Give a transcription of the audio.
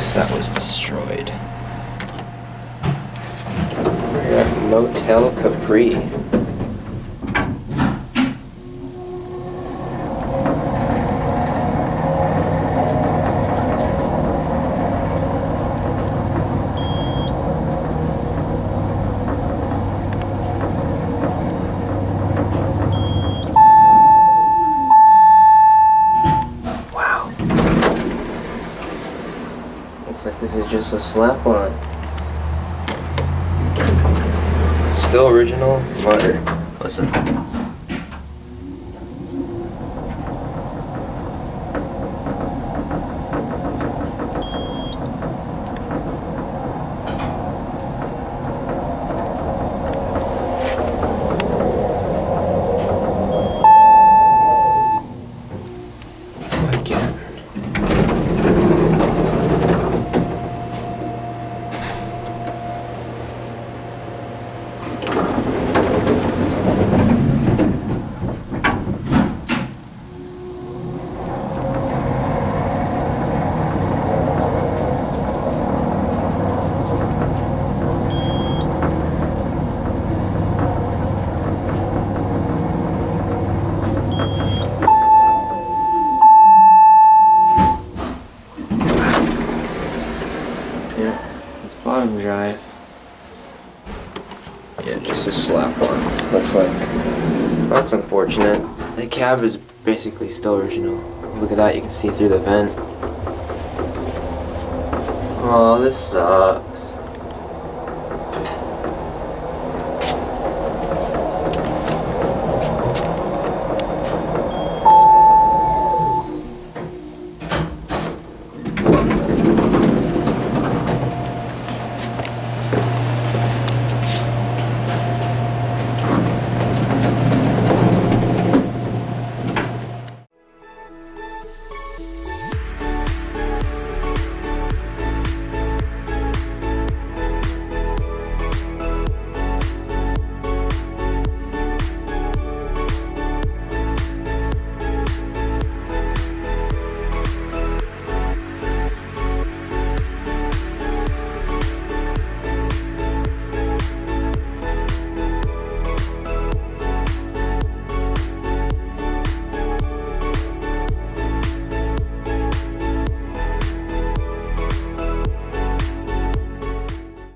OTIS that was destroyed. We're at Motel Capri. Looks like this is just a slap-on. Still original motor. Listen. That's what I get. Bottom drive. Yeah, just a slap on. Looks like. That's unfortunate. The cab is basically still original. Look at that, you can see through the vent. Oh, this sucks.